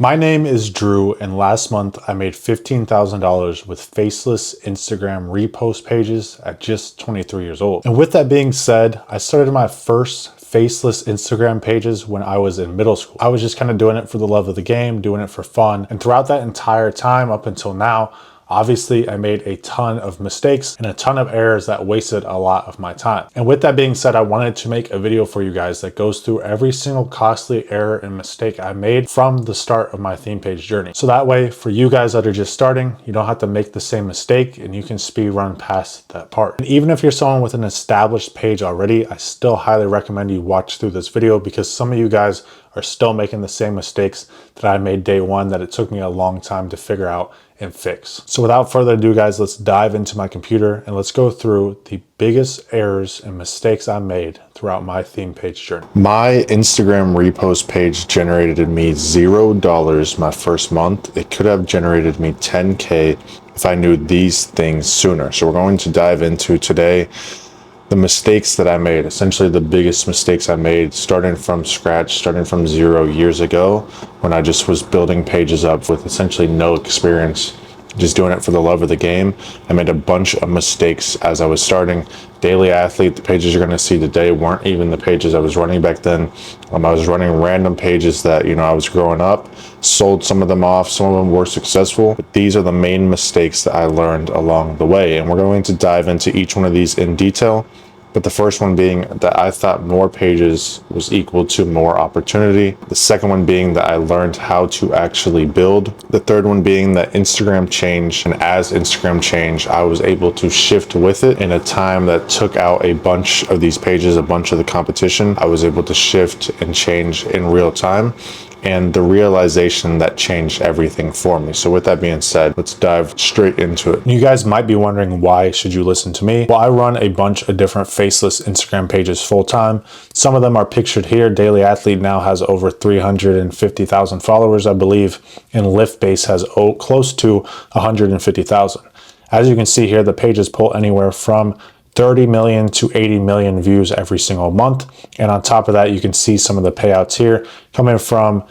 My name is Drew, and last month I made $15,000 with faceless Instagram repost pages at just 23 years old. And with that being said, I started my first faceless Instagram pages when I was in middle school. I was just kind of doing it for the love of the game, doing it for fun. And throughout that entire time up until now, obviously, I made a ton of mistakes and a ton of errors that wasted a lot of my time. And with that being said, I wanted to make a video for you guys that goes through every single costly error and mistake I made from the start of my theme page journey. So that way, for you guys that are just starting, you don't have to make the same mistake and you can speed run past that part. And even if you're someone with an established page already, I still highly recommend you watch through this video because some of you guys are still making the same mistakes that I made day one that it took me a long time to figure out and fix. So without further ado, guys, let's dive into my computer and let's go through the biggest errors and mistakes I made throughout my theme page journey. My Instagram repost page generated me $0 my first month. It could have generated me 10K if I knew these things sooner. So we're going to dive into today the mistakes that I made, essentially the biggest mistakes I made, starting from scratch, starting from 0 years ago, when I just was building pages up with essentially no experience, just doing it for the love of the game. I made a bunch of mistakes as I was starting. Daily Athlete, the pages you're gonna see today weren't even the pages I was running back then. I was running random pages that, I was growing up, sold some of them off, some of them were successful, but these are the main mistakes that I learned along the way. And we're going to dive into each one of these in detail. But the first one being that I thought more pages was equal to more opportunity. The second one being that I learned how to actually build. The third one being that Instagram changed, and as Instagram changed, I was able to shift with it in a time that took out a bunch of these pages, a bunch of the competition. I was able to shift and change in real time, and the realization that changed everything for me. So with that being said, let's dive straight into it. You guys might be wondering, why should you listen to me? Well, I run a bunch of different faceless Instagram pages full time. Some of them are pictured here. Daily Athlete now has over 350,000 followers, I believe, and LiftBase has close to 150,000. As you can see here, the pages pull anywhere from 30 million to 80 million views every single month. And on top of that, you can see some of the payouts here coming from,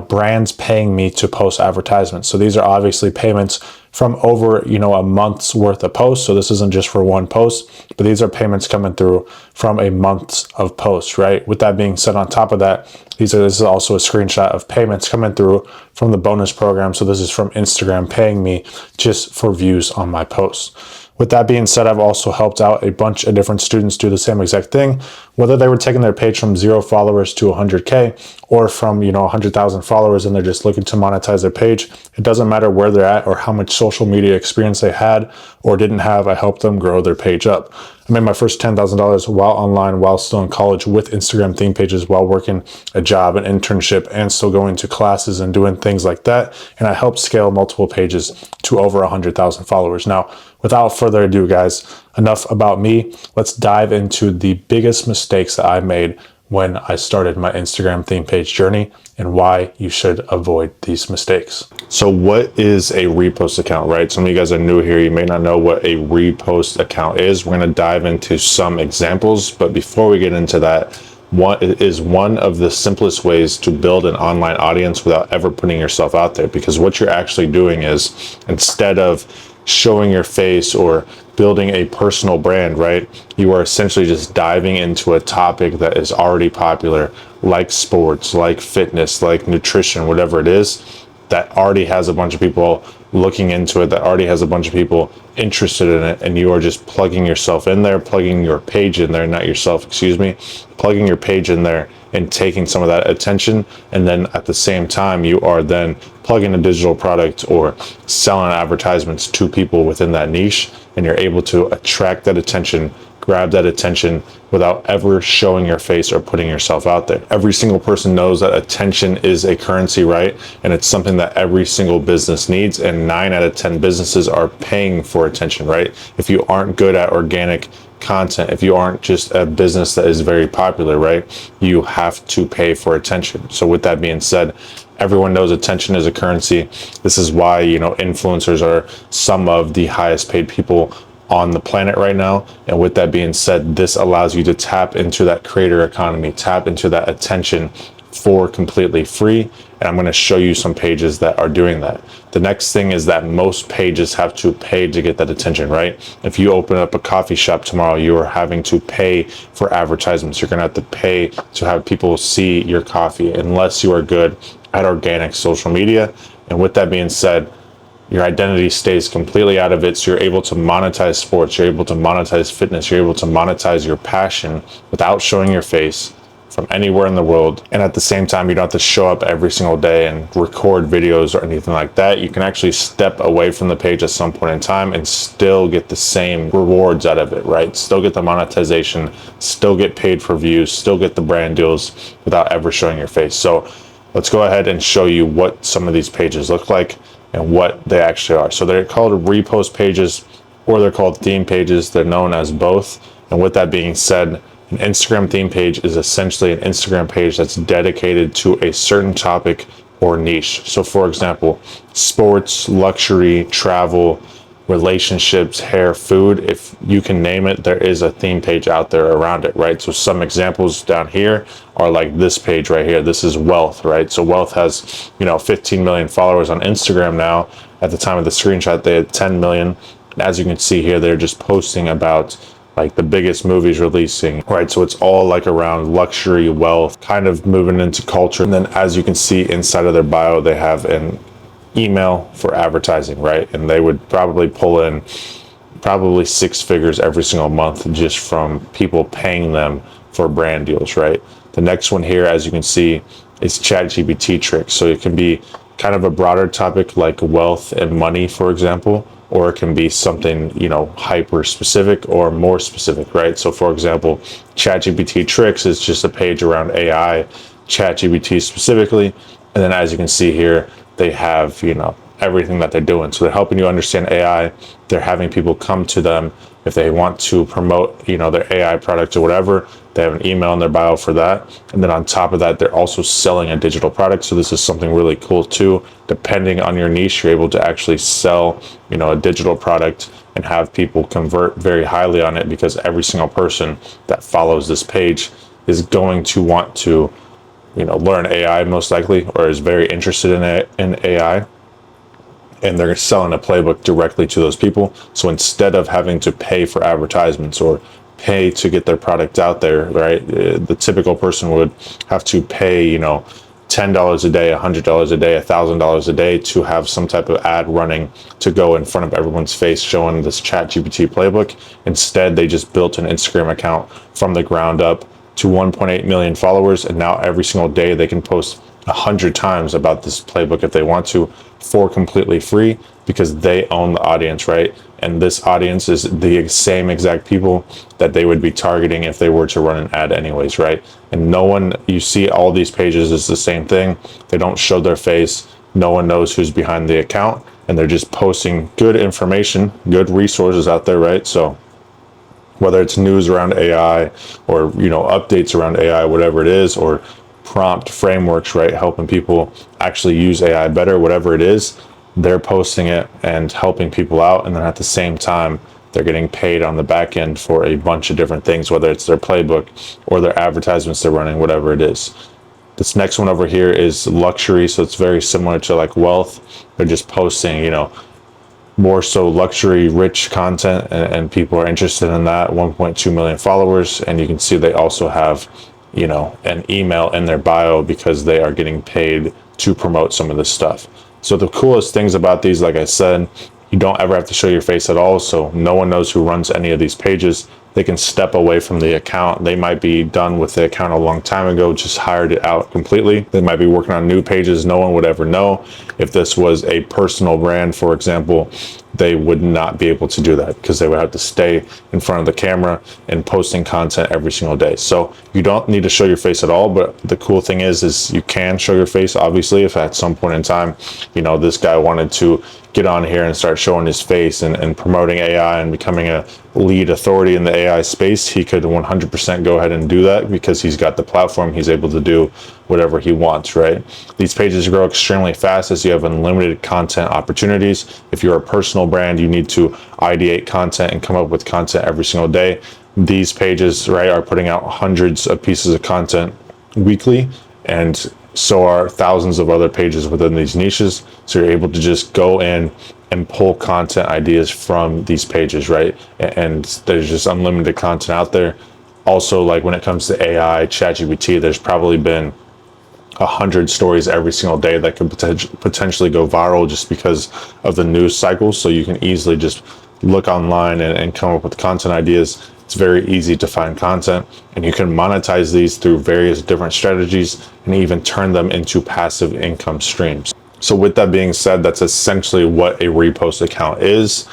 brands paying me to post advertisements. So these are obviously payments from over, a month's worth of posts. So this isn't just for one post, but these are payments coming through from a month of posts, right? With that being said, on top of that, this is also a screenshot of payments coming through from the bonus program. So this is from Instagram paying me just for views on my posts. With that being said, I've also helped out a bunch of different students do the same exact thing, whether they were taking their page from 0 followers to 100K or from, 100,000 followers and they're just looking to monetize their page. It doesn't matter where they're at or how much social media experience they had or didn't have. I helped them grow their page up. I made my first $10,000 while online, while still in college with Instagram theme pages, while working a job, an internship, and still going to classes and doing things like that. And I helped scale multiple pages to over 100,000 followers. Now, without further ado, guys, enough about me. Let's dive into the biggest mistakes that I made when I started my Instagram theme page journey and why you should avoid these mistakes. So what is a repost account, right? Some of you guys are new here. You may not know what a repost account is. We're going to dive into some examples, but before we get into that, what is one of the simplest ways to build an online audience without ever putting yourself out there? Because what you're actually doing is, instead of showing your face or building a personal brand, right? You are essentially just diving into a topic that is already popular, like sports, like fitness, like nutrition, whatever it is, that already has a bunch of people looking into it, that already has a bunch of people interested in it, and you are just plugging yourself in there, plugging your page in there, not yourself, excuse me, plugging your page in there and taking some of that attention. And then at the same time, you are then plugging a digital product or selling advertisements to people within that niche, and you're able to attract that attention, grab that attention without ever showing your face or putting yourself out there. Every single person knows that attention is a currency, right? And it's something that every single business needs, and 9 out of 10 businesses are paying for attention, right? If you aren't good at organic content, if you aren't just a business that is very popular, right, you have to pay for attention. So with that being said, everyone knows attention is a currency. This is why, influencers are some of the highest paid people on the planet right now. And with that being said, this allows you to tap into that creator economy, tap into that attention for completely free. And I'm going to show you some pages that are doing that. The next thing is that most pages have to pay to get that attention, right? If you open up a coffee shop tomorrow, you are having to pay for advertisements. You're going to have to pay to have people see your coffee unless you are good at organic social media. And with that being said, your identity stays completely out of it. So you're able to monetize sports, you're able to monetize fitness, you're able to monetize your passion without showing your face from anywhere in the world. And at the same time, you don't have to show up every single day and record videos or anything like that. You can actually step away from the page at some point in time and still get the same rewards out of it, right? Still get the monetization, still get paid for views, still get the brand deals without ever showing your face. So let's go ahead and show you what some of these pages look like and what they actually are. So they're called repost pages, or they're called theme pages. They're known as both. And with that being said, an Instagram theme page is essentially an Instagram page that's dedicated to a certain topic or niche. So for example, sports, luxury, travel, relationships, hair, food, if you can name it, there is a theme page out there around it, right? So some examples down here are like this page right here. This is wealth, right? So wealth has, 15 million followers on Instagram now. At the time of the screenshot, they had 10 million. As you can see here, they're just posting about like the biggest movies releasing, right? So it's all like around luxury, wealth, kind of moving into culture. And then as you can see inside of their bio, they have an email for advertising, right? And they would probably pull in probably six figures every single month just from people paying them for brand deals, right? The next one here, as you can see, is ChatGPT tricks. So it can be kind of a broader topic like wealth and money, for example, or it can be something, hyper specific or more specific, right? So for example, ChatGPT tricks is just a page around AI, ChatGPT specifically. And then as you can see here, they have, everything that they're doing. So they're helping you understand AI. They're having people come to them if they want to promote, their AI product or whatever. They have an email in their bio for that. And then on top of that, they're also selling a digital product. So this is something really cool too. Depending on your niche, you're able to actually sell, a digital product and have people convert very highly on it, because every single person that follows this page is going to want to, learn AI most likely, or is very interested in AI. And they're selling a playbook directly to those people. So instead of having to pay for advertisements or pay to get their product out there, right? The typical person would have to pay, $10 a day, $100 a day, $1,000 a day to have some type of ad running to go in front of everyone's face showing this ChatGPT playbook. Instead, they just built an Instagram account from the ground up to 1.8 million followers. And now every single day they can post 100 times about this playbook if they want to, for completely free, because they own the audience, right? And this audience is the same exact people that they would be targeting if they were to run an ad anyways, right? And no one, you see all these pages is the same thing. They don't show their face. No one knows who's behind the account, and they're just posting good information, good resources out there, right? So whether it's news around AI or, updates around AI, whatever it is, or prompt frameworks, right? Helping people actually use AI better, whatever it is, they're posting it and helping people out. And then at the same time, they're getting paid on the back end for a bunch of different things, whether it's their playbook or their advertisements they're running, whatever it is. This next one over here is luxury. So it's very similar to like wealth. They're just posting, more so luxury rich content, and people are interested in that. 1.2 million followers. And you can see they also have, an email in their bio because they are getting paid to promote some of this stuff. So the coolest things about these, like I said, you don't ever have to show your face at all. So no one knows who runs any of these pages. They can step away from the account. They might be done with the account a long time ago, just hired it out completely. They might be working on new pages. No one would ever know. If this was a personal brand, for example, they would not be able to do that because they would have to stay in front of the camera and posting content every single day. So you don't need to show your face at all. But the cool thing is you can show your face, obviously, if at some point in time, this guy wanted to get on here and start showing his face and promoting AI and becoming a lead authority in the AI space, he could 100% go ahead and do that because he's got the platform. He's able to do whatever he wants, right? These pages grow extremely fast as you have unlimited content opportunities. If you're a personal brand, you need to ideate content and come up with content every single day. These pages, right, are putting out hundreds of pieces of content weekly, and so are thousands of other pages within these niches. So you're able to just go in and pull content ideas from these pages, right? And there's just unlimited content out there. Also, like when it comes to AI, ChatGPT, there's probably been 100 stories every single day that could potentially go viral just because of the news cycle. So you can easily just look online and come up with content ideas. It's very easy to find content, and you can monetize these through various different strategies and even turn them into passive income streams. So with that being said, that's essentially what a repost account is.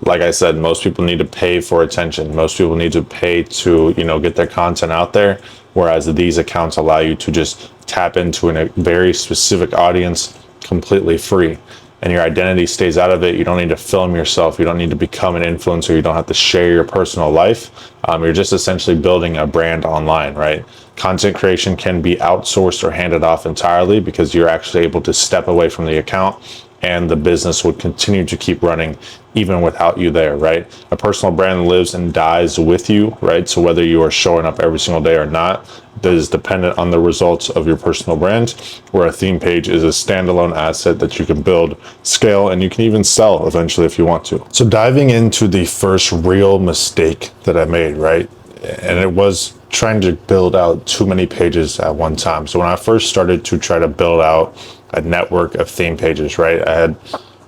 Like I said, most people need to pay for attention. Most people need to pay to, get their content out there. Whereas these accounts allow you to just tap into a very specific audience completely free. And your identity stays out of it. You don't need to film yourself. You don't need to become an influencer. You don't have to share your personal life. You're just essentially building a brand online, right? Content creation can be outsourced or handed off entirely because you're actually able to step away from the account, and the business would continue to keep running even without you there, right? A personal brand lives and dies with you, right? So whether you are showing up every single day or not, that is dependent on the results of your personal brand, where a theme page is a standalone asset that you can build, scale, and you can even sell eventually if you want to. So diving into the first real mistake that I made, right? And it was trying to build out too many pages at one time. So when I first started to try to build out a network of theme pages, right? I had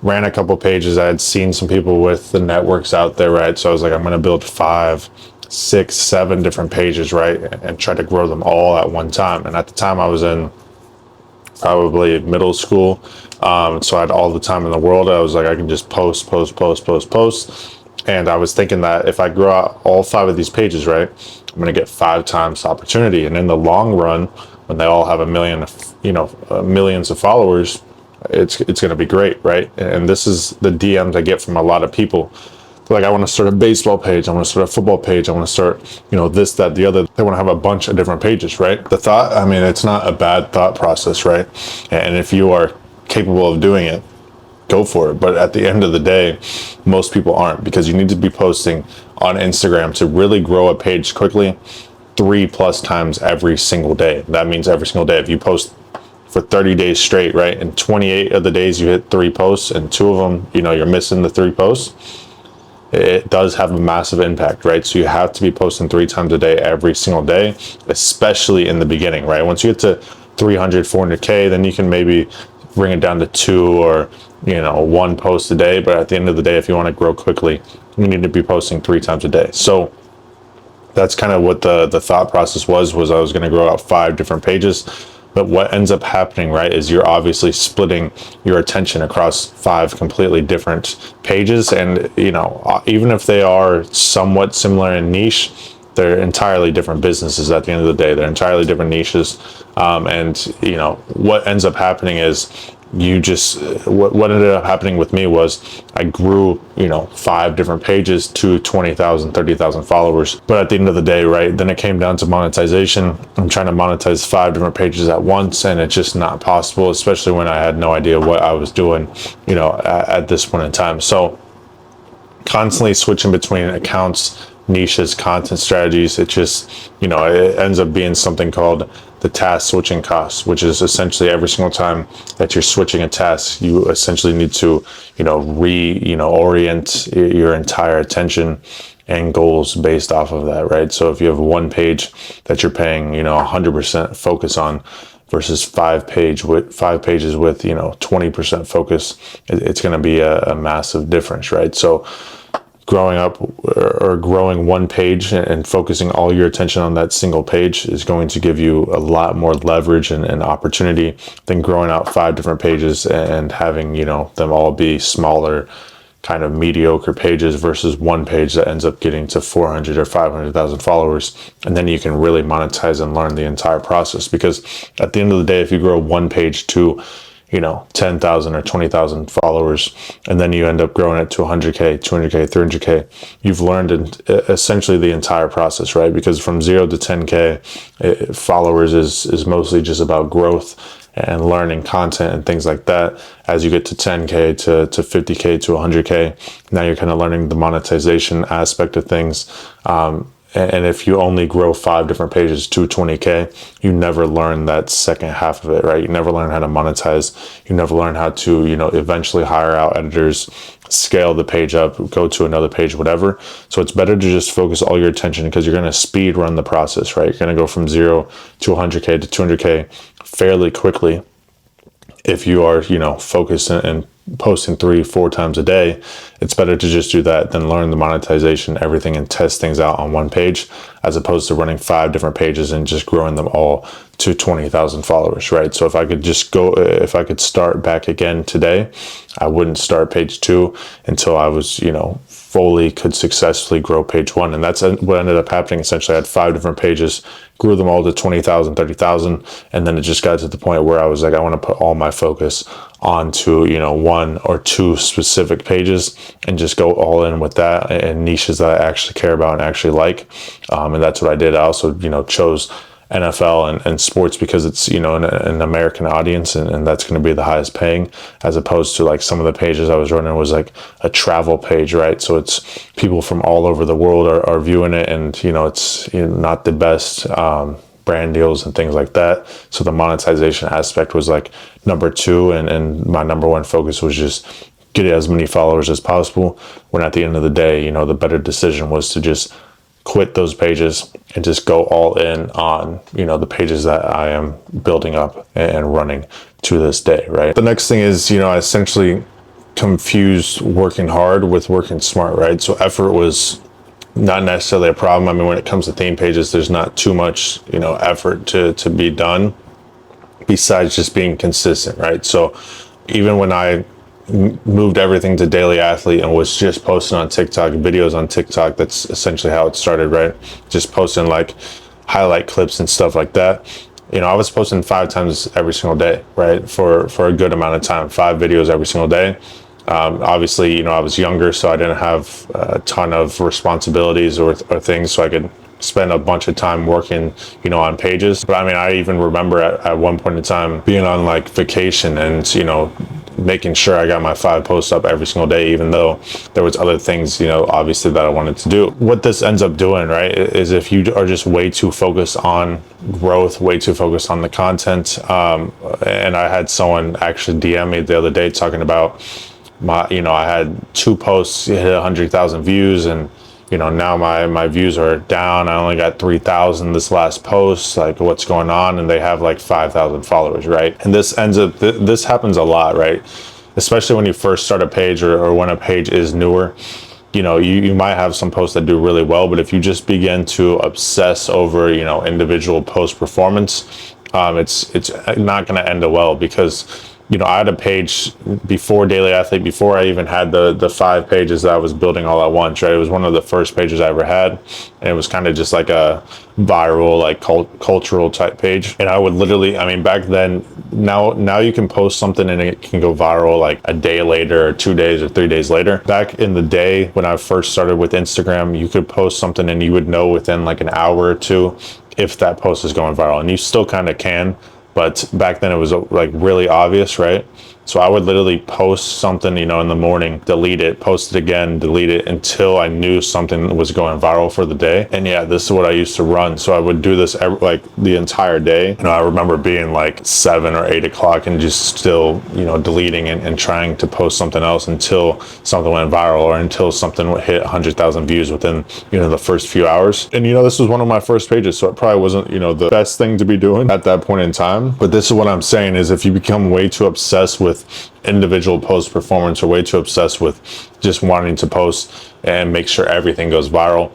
ran a couple pages. I had seen some people with the networks out there, right? So I was like, I'm going to build 5, 6, 7 different pages, right? And try to grow them all at one time. And at the time I was in probably middle school. So I had all the time in the world. I was like, I can just post. And I was thinking that if I grow out all 5 of these pages, right, I'm going to get 5 times the opportunity. And in the long run, when they all have millions of followers, it's going to be great, right? And this is the DMs I get from a lot of people. They're like, I want to start a baseball page. I want to start a football page. I want to start, this, that, the other. They want to have a bunch of different pages, right? The thought, it's not a bad thought process, right? And if you are capable of doing it, go for it. But at the end of the day, most people aren't, because you need to be posting on Instagram to really grow a page quickly 3+ times every single day. That means every single day. If you post for 30 days straight, right, and 28 of the days you hit 3 posts, and 2 of them, you're missing the 3 posts, it does have a massive impact, right? So you have to be posting 3 times a day every single day, especially in the beginning, right? Once you get to 300, 400K, then you can maybe bring it down to 2 or 1 post a day. But at the end of the day, if you want to grow quickly, you need to be posting 3 times a day. So that's kind of what the thought process was I was going to grow out 5 different pages. But what ends up happening, right, is you're obviously splitting your attention across 5 completely different pages. And, even if they are somewhat similar in niche, they're entirely different businesses at the end of the day. They're entirely different niches. And what ends up happening is what ended up happening with me was I grew 5 different pages to 20,000, 30,000 followers. But at the end of the day, right, then it came down to monetization. I'm trying to monetize 5 different pages at once, and it's just not possible, especially when I had no idea what I was doing at this point in time. So constantly switching between accounts, niches, content strategies, it just it ends up being something called the task switching cost, which is essentially every single time that you're switching a task, you essentially need to orient your entire attention and goals based off of that, right? So if you have 1 page that you're paying 100% focus on versus 5 pages with 20% focus, it's going to be a massive difference, right? So growing up or growing 1 page and focusing all your attention on that single page is going to give you a lot more leverage and opportunity than growing out 5 different pages and having, them all be smaller, kind of mediocre pages versus 1 page that ends up getting to 400 or 500,000 followers. And then you can really monetize and learn the entire process, because at the end of the day, if you grow 1 page to 10,000 or 20,000 followers, and then you end up growing it to 100K, 200K, 300K, you've learned essentially the entire process, right? Because from 0 to 10K followers is mostly just about growth and learning content and things like that. As you get to 10K to 50K to 100K, now you're kind of learning the monetization aspect of things. And if you only grow 5 different pages to 20K, you never learn that second half of it, right? You never learn how to monetize. You never learn how to, eventually hire out editors, scale the page up, go to another page, whatever. So it's better to just focus all your attention, because you're going to speed run the process, right? You're going to go from 0 to 100K to 200K fairly quickly if you are, focused and posting 3-4 times a day. It's better to just do that than learn the monetization, everything, and test things out on one page, as opposed to running 5 different pages and just growing them all to 20,000 followers, right? So if I could start back again today, I wouldn't start page 2 until I was, fully could successfully grow page 1. And that's what ended up happening. Essentially, I had 5 different pages, grew them all to 20,000, 30,000. And then it just got to the point where I was like, I want to put all my focus onto, 1 or 2 specific pages and just go all in with that, and niches that I actually care about and actually like. And that's what I did. I also, chose NFL and sports because it's, an American audience, and that's going to be the highest paying, as opposed to like some of the pages I was running was like a travel page, right? So it's people from all over the world are viewing it, and, it's not the best brand deals and things like that. So the monetization aspect was like number 2, and my number 1 focus was just get as many followers as possible, when at the end of the day, the better decision was to just quit those pages and just go all in on, the pages that I am building up and running to this day, right? The next thing is, I essentially confused working hard with working smart, right? So effort was not necessarily a problem. I mean, when it comes to theme pages, there's not too much, effort to be done besides just being consistent, right? So even when I moved everything to Daily Athlete and was just posting on TikTok, videos on TikTok, that's essentially how it started, right? Just posting like highlight clips and stuff like that. I was posting 5 times every single day, right? For a good amount of time, 5 videos every single day. Obviously, I was younger, so I didn't have a ton of responsibilities or things, so I could spend a bunch of time working, on pages. But I mean, I even remember at one point in time being on like vacation and, making sure I got my 5 posts up every single day, even though there was other things, obviously that I wanted to do. What this ends up doing, right, is if you are just way too focused on growth, way too focused on the content. And I had someone actually DM me the other day talking about I had 2 posts hit 100,000 views, and now my views are down. I only got 3,000 this last post. Like, what's going on? And they have like 5,000 followers, right? And this happens a lot, right? Especially when you first start a page, or when a page is newer. You might have some posts that do really well, but if you just begin to obsess over, individual post performance, it's not going to end well, because I had a page before Daily Athlete, before I even had the 5 pages that I was building all at once, right? It was one of the first pages I ever had, and it was kind of just like a viral, like cultural type page. And I would literally, I mean, back then, now you can post something and it can go viral like a day later, or 2 days, or 3 days later. Back in the day when I first started with Instagram, you could post something and you would know within like an hour or 2 if that post is going viral, and you still kind of can. But back then it was like really obvious, right? So I would literally post something, in the morning, delete it, post it again, delete it, until I knew something was going viral for the day. And yeah, this is what I used to run. So I would do this like the entire day. I remember being like 7 or 8 o'clock and just still, deleting and trying to post something else until something went viral, or until something hit 100,000 views within, the first few hours. And, this was one of my first pages, so it probably wasn't, the best thing to be doing at that point in time. But this is what I'm saying, is if you become way too obsessed with individual post performance, or way too obsessed with just wanting to post and make sure everything goes viral,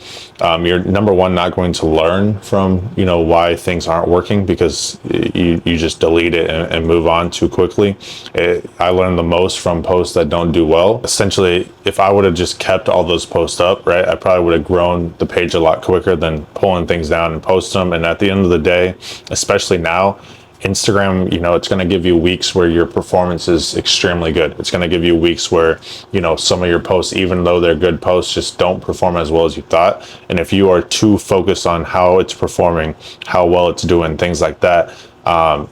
you're number 1 not going to learn from why things aren't working, because you just delete it and move on too quickly. I learned the most from posts that don't do well. Essentially, if I would have just kept all those posts up, right, I probably would have grown the page a lot quicker than pulling things down and post them. And at the end of the day, especially now, Instagram, it's going to give you weeks where your performance is extremely good. It's going to give you weeks where, some of your posts, even though they're good posts, just don't perform as well as you thought. And if you are too focused on how it's performing, how well it's doing, things like that,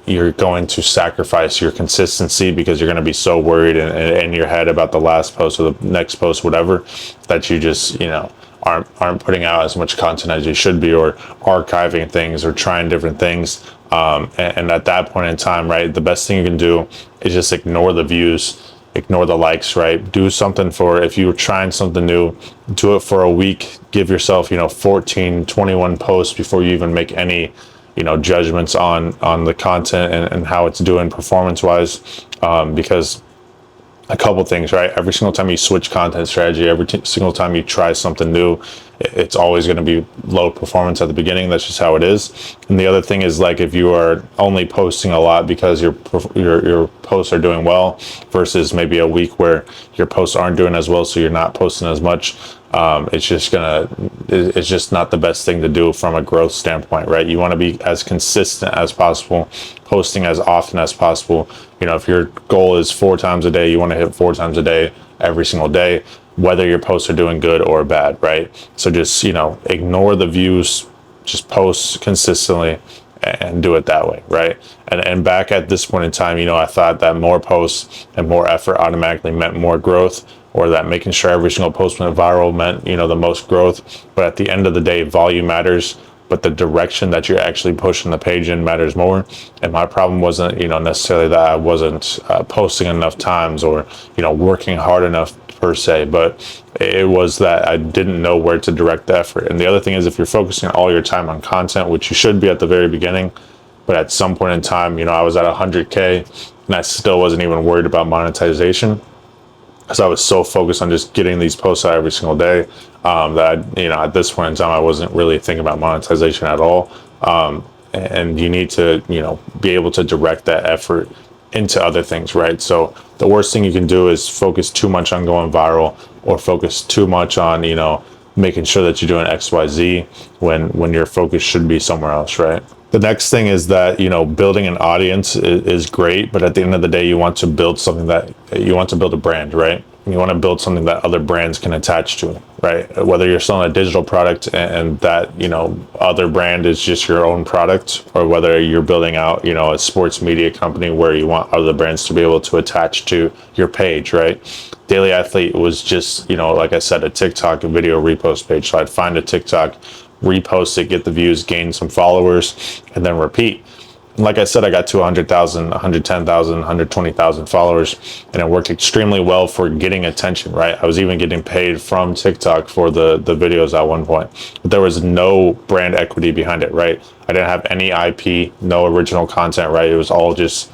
you're going to sacrifice your consistency, because you're going to be so worried in your head about the last post or the next post, whatever, that you just, aren't putting out as much content as you should be, or archiving things, or trying different things. And at that point in time, right, the best thing you can do is just ignore the views, ignore the likes, right? Do something for, if you're trying something new, do it for a week. Give yourself, 14, 21 posts before you even make any, judgments on the content and how it's doing performance wise. Because a couple things, right? Every single time you switch content strategy, single time you try something new, it's always going to be low performance at the beginning. That's just how it is. And the other thing is, like, if you are only posting a lot because your posts are doing well, versus maybe a week where your posts aren't doing as well, so you're not posting as much, it's just not the best thing to do from a growth standpoint, right? You want to be as consistent as possible, posting as often as possible. If your goal is 4 times a day, you want to hit 4 times a day every single day, whether your posts are doing good or bad, right? So just, ignore the views, just post consistently and do it that way, right? And back at this point in time, I thought that more posts and more effort automatically meant more growth, or that making sure every single post went viral meant, the most growth. But at the end of the day, volume matters, but the direction that you're actually pushing the page in matters more. And my problem wasn't, necessarily that I wasn't posting enough times, or, working hard enough per se, but it was that I didn't know where to direct the effort. And the other thing is, if you're focusing all your time on content, which you should be at the very beginning, but at some point in time, I was at 100K and I still wasn't even worried about monetization, because I was so focused on just getting these posts out every single day, that at this point in time, I wasn't really thinking about monetization at all. And you need to, be able to direct that effort into other things, right? So the worst thing you can do is focus too much on going viral, or focus too much on, making sure that you're doing XYZ when your focus should be somewhere else, right? The next thing is that, building an audience is great, but at the end of the day, you want to build something that you want to build a brand, right? You want to build something that other brands can attach to, right? Whether you're selling a digital product and that, other brand is just your own product, or whether you're building out, a sports media company where you want other brands to be able to attach to your page, right? Daily Athlete was just, like I said, a TikTok video repost page. So I'd find a TikTok, repost it, get the views, gain some followers, and then repeat. And like I said, I got to 100,000, 110,000, 120,000 followers, and it worked extremely well for getting attention, right? I was even getting paid from TikTok for the videos at one point, but there was no brand equity behind it, right? I didn't have any IP, no original content, right? It was all just,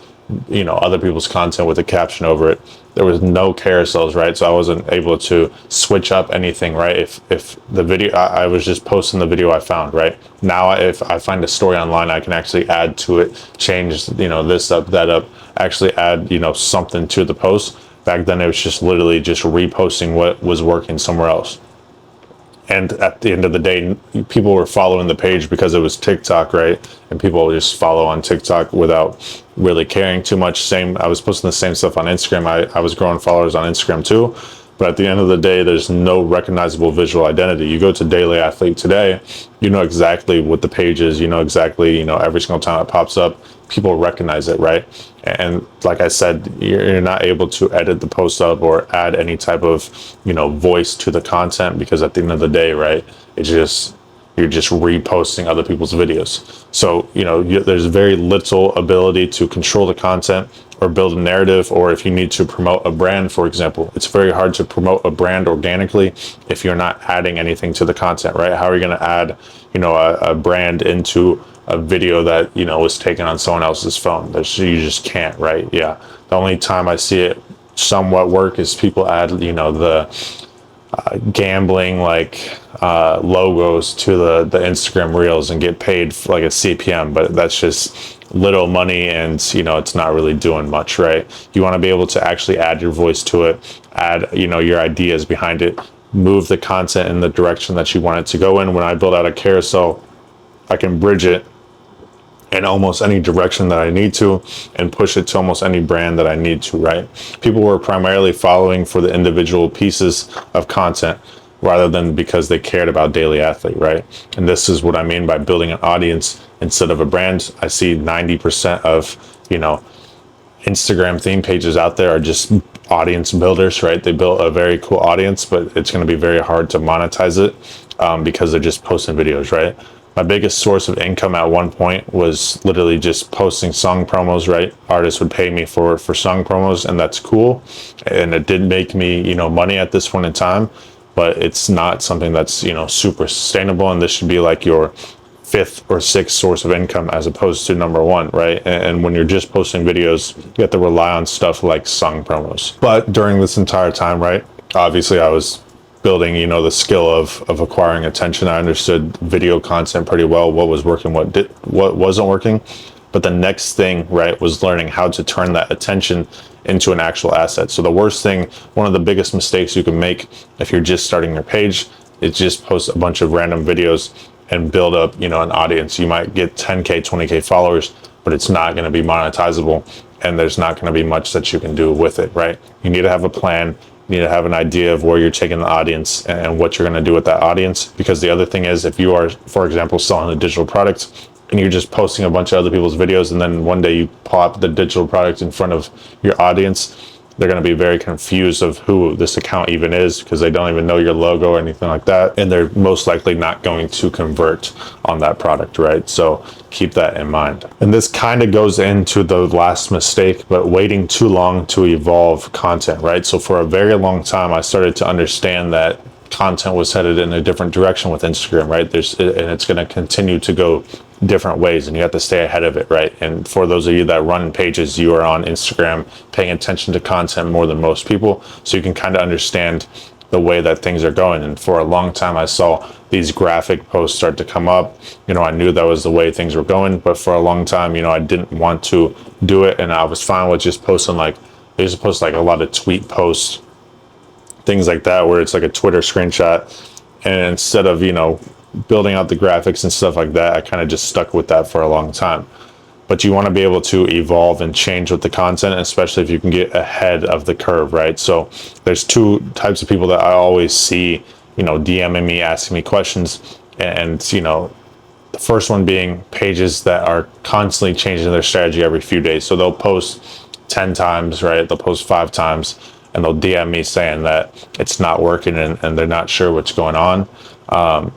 other people's content with a caption over it. There was no carousels, right? So I wasn't able to switch up anything, right? If the video, I was just posting the video I found, right? Now, if I find a story online, I can actually add to it, change, this up, that up, actually add, something to the post. Back then, it was just literally just reposting what was working somewhere else. And at the end of the day, people were following the page because it was TikTok, right? And people just follow on TikTok without really caring too much. I was posting the same stuff on Instagram. I was growing followers on Instagram too. But at the end of the day, there's no recognizable visual identity. You go to Daily Athlete today, you know exactly what the page is. You know exactly, every single time it pops up, people recognize it, right? And like I said, you're not able to edit the post up or add any type of, voice to the content, because at the end of the day, right, you're just reposting other people's videos. So, there's very little ability to control the content or build a narrative. Or if you need to promote a brand, for example, it's very hard to promote a brand organically if you're not adding anything to the content, right? How are you going to add, a brand into a video that, was taken on someone else's phone? You just can't, right? Yeah. The only time I see it somewhat work is people add, the gambling logos to the Instagram reels and get paid for like a CPM, but that's just little money, and it's not really doing much, right? You want to be able to actually add your voice to it, add your ideas behind it, move the content in the direction that you want it to go in. When I build out a carousel, I can bridge it in almost any direction that I need to, and push it to almost any brand that I need to, right? People were primarily following for the individual pieces of content rather than because they cared about Daily Athlete, right? And this is what I mean by building an audience instead of a brand. I see 90% of, Instagram theme pages out there are just audience builders, right? They built a very cool audience, but it's going to be very hard to monetize it because they're just posting videos, right? My biggest source of income at one point was literally just posting song promos, right? Artists would pay me for song promos, and that's cool. And it did make me, money at this point in time, but it's not something that's, super sustainable. And this should be like your fifth or sixth source of income as opposed to number one, right? And when you're just posting videos, you have to rely on stuff like song promos. But during this entire time, right, obviously I was building, the skill of acquiring attention. I understood video content pretty well, what was working, what wasn't working. But the next thing, right, was learning how to turn that attention into an actual asset. So the worst thing, one of the biggest mistakes you can make if you're just starting your page, is just post a bunch of random videos and build up, an audience. You might get 10K, 20K followers, but it's not going to be monetizable, and there's not going to be much that you can do with it, right? You need to have a plan. You need to have an idea of where you're taking the audience and what you're going to do with that audience. Because the other thing is, if you are, for example, selling a digital product and you're just posting a bunch of other people's videos, and then one day you pop the digital product in front of your audience, they're going to be very confused of who this account even is, because they don't even know your logo or anything like that. And they're most likely not going to convert on that product, right? So keep that in mind. And this kind of goes into the last mistake, but waiting too long to evolve content, right? So for a very long time, I started to understand that content was headed in a different direction with Instagram, right? And it's going to continue to go different ways, and you have to stay ahead of it, right? And for those of you that run pages, you are on Instagram paying attention to content more than most people, so you can kind of understand the way that things are going. And for a long time, I saw these graphic posts start to come up. I knew that was the way things were going, but for a long time, I didn't want to do it, and I was fine with just posting I used to post like a lot of tweet posts, things like that, where it's like a Twitter screenshot, and instead of building out the graphics and stuff like that, I kind of just stuck with that for a long time. But you want to be able to evolve and change with the content, especially if you can get ahead of the curve, right? So there's two types of people that I always see, DMing me, asking me questions, and the first one being pages that are constantly changing their strategy every few days. So they'll post 10 times, right? They'll post 5 times, and they'll DM me saying that it's not working, and they're not sure what's going on.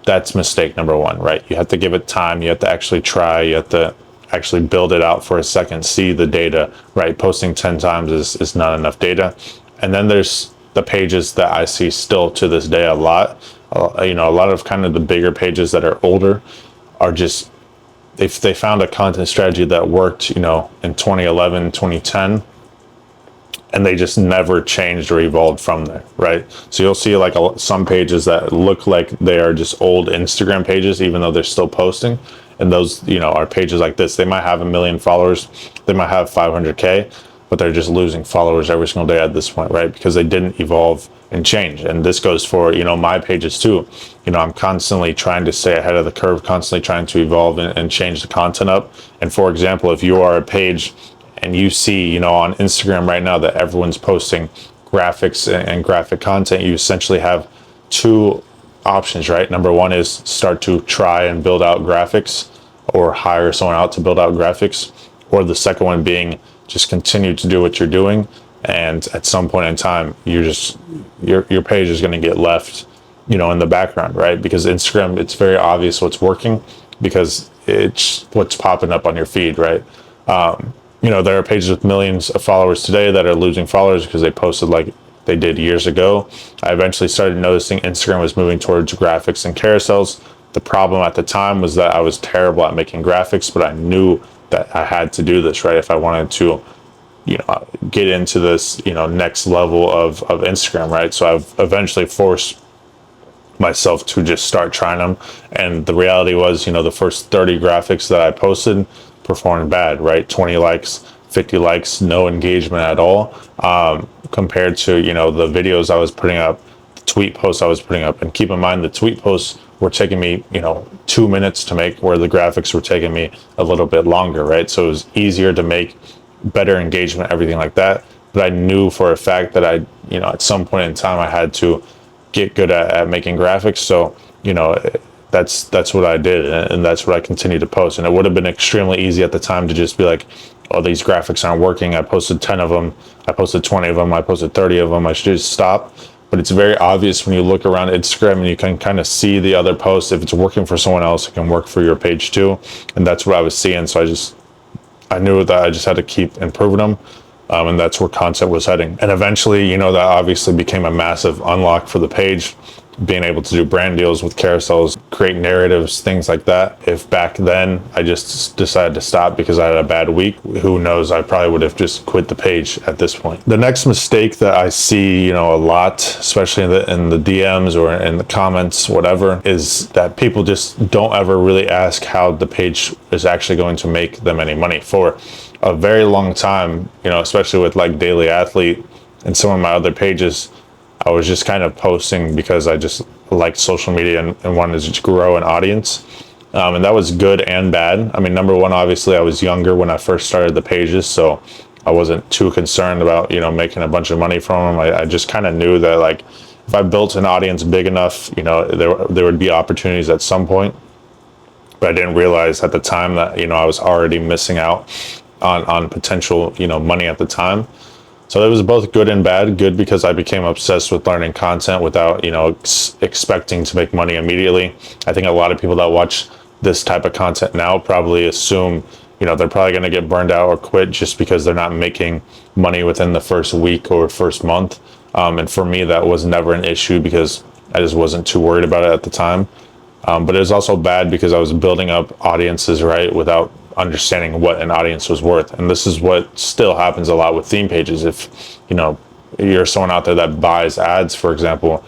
That's mistake number one, right? You have to give it time. You have to actually try. You have to actually build it out for a second, see the data, right? Posting 10 times is not enough data. And then there's the pages that I see still to this day a lot. A lot of kind of the bigger pages that are older are just, they found a content strategy that worked, in 2011, 2010. And they just never changed or evolved from there, right? So you'll see like some pages that look like they are just old Instagram pages, even though they're still posting. And those, are pages like this. They might have 1 million followers. They might have 500K, but they're just losing followers every single day at this point, right? Because they didn't evolve and change. And this goes for, my pages too. I'm constantly trying to stay ahead of the curve, constantly trying to evolve and change the content up. And for example, if you are a page and you see, on Instagram right now that everyone's posting graphics and graphic content, you essentially have 2 options, right? Number one is start to try and build out graphics, or hire someone out to build out graphics. Or the second one being just continue to do what you're doing, and at some point in time, your page is going to get left, in the background, right? Because Instagram, it's very obvious what's working because it's what's popping up on your feed, right? There are pages with millions of followers today that are losing followers because they posted like they did years ago. I eventually started noticing Instagram was moving towards graphics and carousels. The problem at the time was that I was terrible at making graphics, but I knew that I had to do this, right? If I wanted to, get into this, next level of Instagram, right? So I've eventually forced myself to just start trying them. And the reality was, the first 30 graphics that I posted performed bad, right? 20 likes, 50 likes, no engagement at all, compared to, the videos I was putting up, the tweet posts I was putting up. And keep in mind, the tweet posts were taking me, 2 minutes to make, where the graphics were taking me a little bit longer, right? So it was easier to make, better engagement, everything like that. But I knew for a fact that at some point in time, I had to get good at making graphics. So, that's what I did, and that's what I continue to post. And it would have been extremely easy at the time to just be like, oh, these graphics aren't working. I posted 10 of them. I posted 20 of them. I posted 30 of them. I should just stop. But it's very obvious when you look around Instagram and you can kind of see the other posts. If it's working for someone else, it can work for your page too. And that's what I was seeing. So I knew that I just had to keep improving them. And that's where content was heading. And eventually, that obviously became a massive unlock for the page, being able to do brand deals with carousels, create narratives, things like that. If back then I just decided to stop because I had a bad week, who knows, I probably would have just quit the page at this point. The next mistake that I see, a lot, especially in the DMs or in the comments, whatever, is that people just don't ever really ask how the page is actually going to make them any money. For a very long time, especially with like Daily Athlete and some of my other pages, I was just kind of posting because I just liked social media and wanted to grow an audience. And that was good and bad. I mean, number one, obviously I was younger when I first started the pages, so I wasn't too concerned about, making a bunch of money from them. I just kind of knew that like, if I built an audience big enough, there would be opportunities at some point. But I didn't realize at the time that, I was already missing out on potential, money at the time. So it was both good and bad. Good because I became obsessed with learning content without, expecting to make money immediately. I think a lot of people that watch this type of content now probably assume, they're probably going to get burned out or quit just because they're not making money within the first week or first month. And for me, that was never an issue because I just wasn't too worried about it at the time. But it was also bad because I was building up audiences, right, without understanding what an audience was worth. And this is what still happens a lot with theme pages. If you're someone out there that buys ads, for example,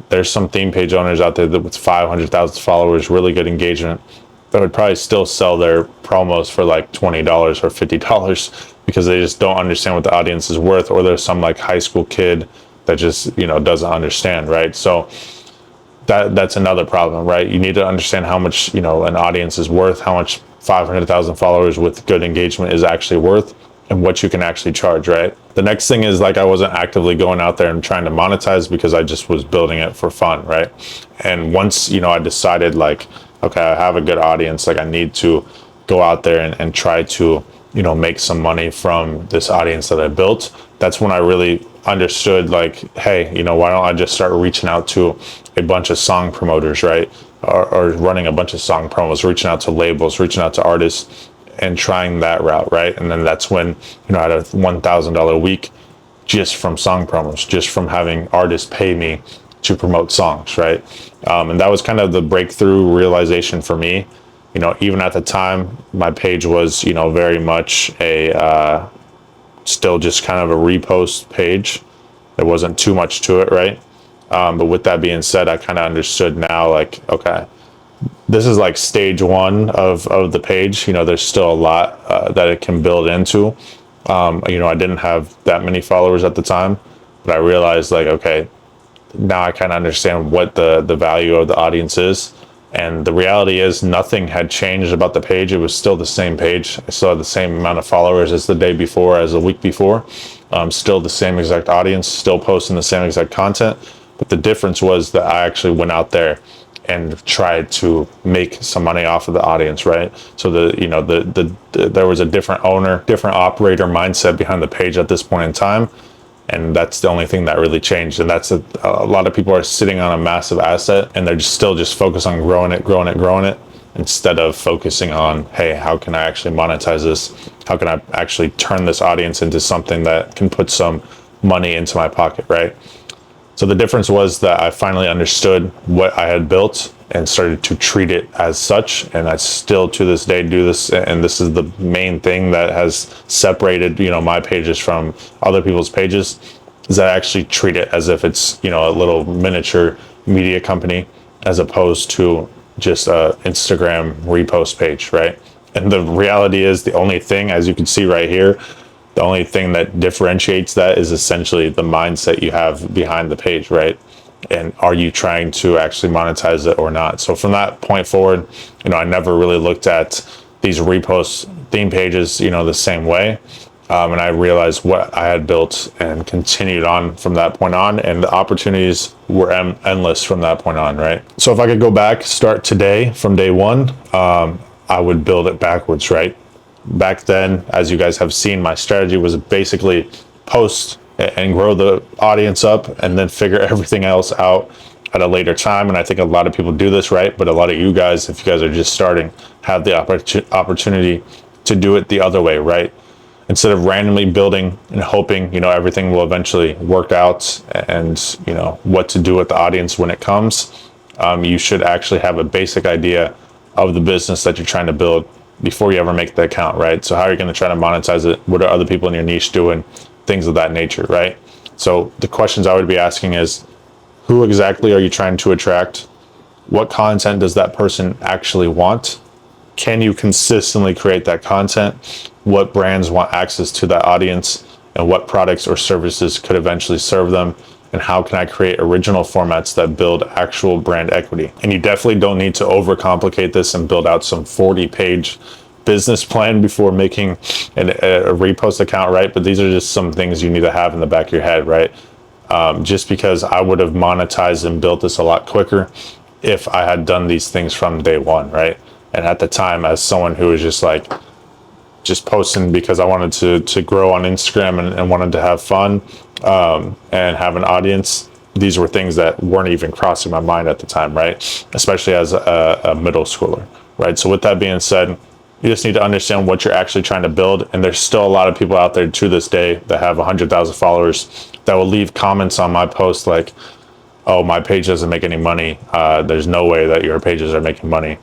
there's some theme page owners out there that with 500,000 followers, really good engagement, that would probably still sell their promos for like $20 or $50 because they just don't understand what the audience is worth. Or there's some like high school kid that just doesn't understand, right? So that's another problem, right? You need to understand how much an audience is worth, how much 500,000 followers with good engagement is actually worth, and what you can actually charge, right? The next thing is like I wasn't actively going out there and trying to monetize because I just was building it for fun, right? And once I decided like, okay, I have a good audience, like I need to go out there and try to make some money from this audience that I built. That's when I really understood like, hey, why don't I just start reaching out to a bunch of song promoters, right? Or running a bunch of song promos, reaching out to labels, reaching out to artists, and trying that route, right? And then that's when I had a $1,000 week just from song promos, just from having artists pay me to promote songs, right? And that was kind of the breakthrough realization for me. Even at the time, my page was very much a still just kind of a repost page. There wasn't too much to it, right? But with that being said, I kind of understood now, like, okay, this is like stage one of the page. There's still a lot that it can build into. I didn't have that many followers at the time, but I realized like, okay, now I kind of understand what the value of the audience is. And the reality is nothing had changed about the page. It was still the same page. I still had the same amount of followers as the day before, as the week before. Still the same exact audience, still posting the same exact content. But the difference was that I actually went out there and tried to make some money off of the audience, right? So there was a different owner, different operator mindset behind the page at this point in time. And that's the only thing that really changed. And that's a lot of people are sitting on a massive asset and they're still just focused on growing it instead of focusing on, hey, how can I actually monetize this? How can I actually turn this audience into something that can put some money into my pocket, right? So the difference was that I finally understood what I had built and started to treat it as such. And I still to this day do this. And this is the main thing that has separated, my pages from other people's pages, is that I actually treat it as if it's, a little miniature media company as opposed to just a Instagram repost page, right? And the reality is the only thing, as you can see right here, the only thing that differentiates that is essentially the mindset you have behind the page, right? And are you trying to actually monetize it or not? So from that point forward, I never really looked at these repost theme pages, the same way. And I realized what I had built and continued on from that point on. And the opportunities were endless from that point on, right? So if I could go back, start today from day one, I would build it backwards, right? back then, as you guys have seen, my strategy was basically post and grow the audience up and then figure everything else out at a later time. And I think a lot of people do this, right? But a lot of you guys, if you guys are just starting, have the opportunity to do it the other way, right? Instead of randomly building and hoping, everything will eventually work out and, what to do with the audience when it comes, you should actually have a basic idea of the business that you're trying to build before you ever make the account, right? So how are you going to try to monetize it? What are other people in your niche doing? Things of that nature, right? So the questions I would be asking is, who exactly are you trying to attract? What content does that person actually want? Can you consistently create that content? What brands want access to that audience? And what products or services could eventually serve them? And how can I create original formats that build actual brand equity? And you definitely don't need to overcomplicate this and build out some 40-page business plan before making a Repost account, right? But these are just some things you need to have in the back of your head, right? Just because I would have monetized and built this a lot quicker if I had done these things from day one, right? And at the time, as someone who was just posting because I wanted to grow on Instagram and wanted to have fun and have an audience, these were things that weren't even crossing my mind at the time, right? Especially as a middle schooler, right? So with that being said, you just need to understand what you're actually trying to build. And there's still a lot of people out there to this day that have 100,000 followers that will leave comments on my post like, oh, my page doesn't make any money. There's no way that your pages are making money.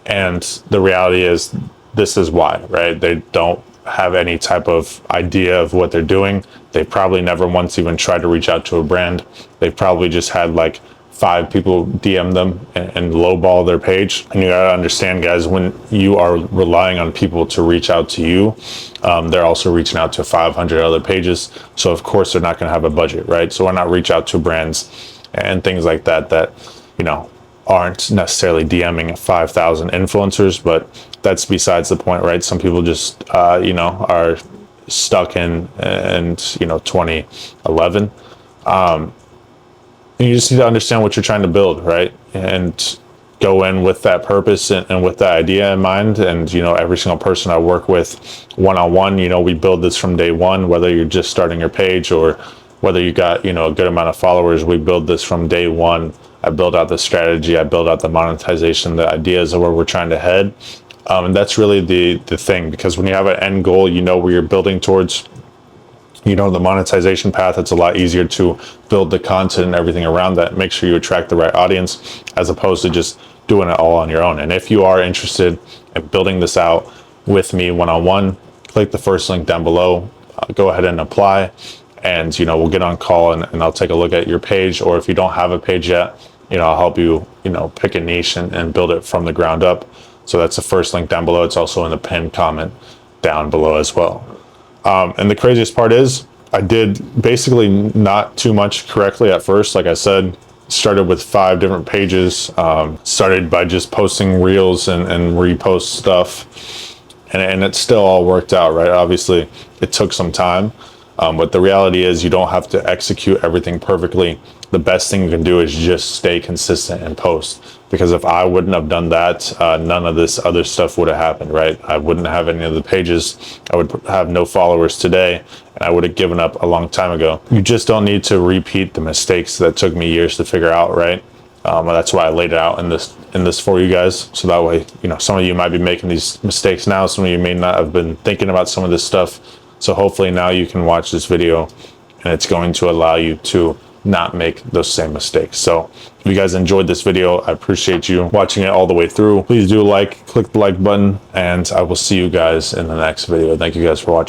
And the reality is, this is why, right? They don't have any type of idea of what they're doing. They probably never once even tried to reach out to a brand. They've probably just had like 5 people DM them and lowball their page. And you gotta understand, guys, when you are relying on people to reach out to you, they're also reaching out to 500 other pages. So of course they're not gonna have a budget, right? So why not reach out to brands and things like that, aren't necessarily DMing 5,000 influencers, but that's besides the point, right? Some people just, are stuck in 2011. And you just need to understand what you're trying to build, right? And go in with that purpose and with that idea in mind. And, every single person I work with one-on-one, we build this from day one, whether you're just starting your page or whether you got, a good amount of followers, we build this from day one. I build out the strategy, I build out the monetization, the ideas of where we're trying to head. And that's really the thing, because when you have an end goal, where you're building towards, the monetization path, it's a lot easier to build the content and everything around that. Make sure you attract the right audience as opposed to just doing it all on your own. And if you are interested in building this out with me one-on-one, click the first link down below, go ahead and apply. And, we'll get on call and I'll take a look at your page. Or if you don't have a page yet, I'll help you, pick a niche and build it from the ground up. So that's the first link down below. It's also in the pinned comment down below as well. And the craziest part is I did basically not too much correctly at first. Like I said, started with 5 different pages, started by just posting reels and repost stuff. And it still all worked out, right? Obviously, it took some time. But the reality is you don't have to execute everything perfectly. The best thing you can do is just stay consistent and post. Because if I wouldn't have done that, none of this other stuff would have happened, right? I wouldn't have any of the pages. I would have no followers today, and I would have given up a long time ago. You just don't need to repeat the mistakes that took me years to figure out, right? That's why I laid it out in this for you guys. So that way, some of you might be making these mistakes now. Some of you may not have been thinking about some of this stuff. So hopefully now you can watch this video and it's going to allow you to not make those same mistakes. So if you guys enjoyed this video, I appreciate you watching it all the way through. Please do click the like button, and I will see you guys in the next video. Thank you guys for watching.